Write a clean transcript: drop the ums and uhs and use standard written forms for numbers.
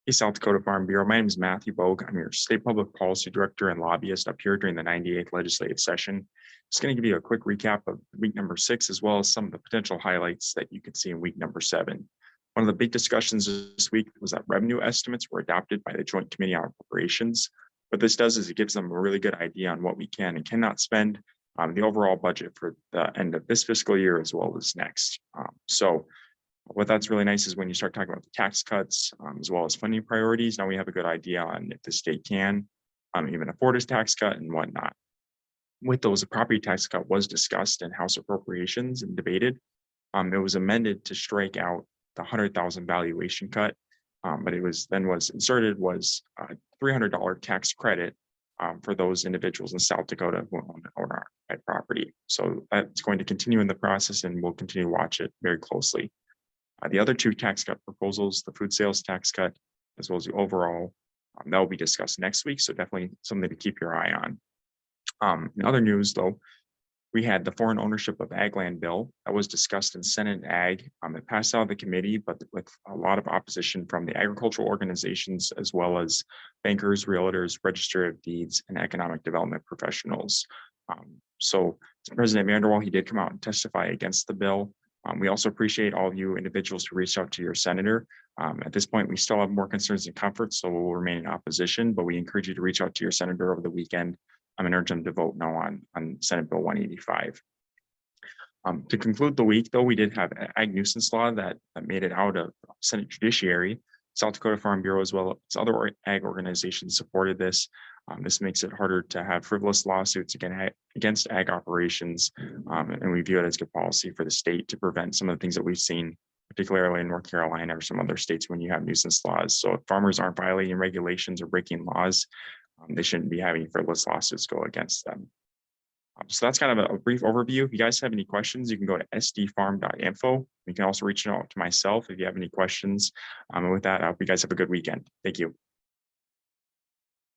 Hey, South Dakota Farm Bureau. My name is Matthew Bogue. I'm your State Public Policy Director and Lobbyist up here during the 98th Legislative Session. Just going to give you a quick recap of week number 6, as well as some of the potential highlights that you could see in week number 7. One of the big discussions this week was that revenue estimates were adopted by the Joint Committee on Appropriations. What this does is it gives them a really good idea on what we can and cannot spend on the overall budget for the end of this fiscal year as well as next. What that's really nice is when you start talking about the tax cuts, as well as funding priorities, now we have a good idea on if the state can even afford a tax cut and whatnot. With those, the property tax cut was discussed in House Appropriations and debated. It was amended to strike out the 100,000 valuation cut, but it was inserted was a $300 tax credit for those individuals in South Dakota who own owner-occupied property. So that's going to continue in the process, and we'll continue to watch it very closely. The other two tax cut proposals, the food sales tax cut, as well as the overall, that will be discussed next week. So definitely something to keep your eye on. In other news, though, we had the foreign ownership of ag land bill that was discussed in Senate Ag. It passed out of the committee, but with a lot of opposition from the agricultural organizations, as well as bankers, realtors, register of deeds, and economic development professionals. So President Vanderwall, he did come out and testify against the bill. We also appreciate all of you individuals who reached out to your senator. At this point, we still have more concerns than comforts, so we'll remain in opposition, but we encourage you to reach out to your senator over the weekend and urge them to vote no on Senate Bill 185. To conclude the week, though, we did have an ag nuisance law that made it out of Senate Judiciary. South Dakota Farm Bureau, as well as other ag organizations, supported this. This makes it harder to have frivolous lawsuits against ag operations, and we view it as good policy for the state to prevent some of the things that we've seen, particularly in North Carolina or some other states when you have nuisance laws. So if farmers aren't violating regulations or breaking laws, they shouldn't be having frivolous lawsuits go against them. So that's kind of a brief overview. If you guys have any questions, you can go to sdfarm.info. You can also reach out to myself if you have any questions. And with that, I hope you guys have a good weekend. Thank you.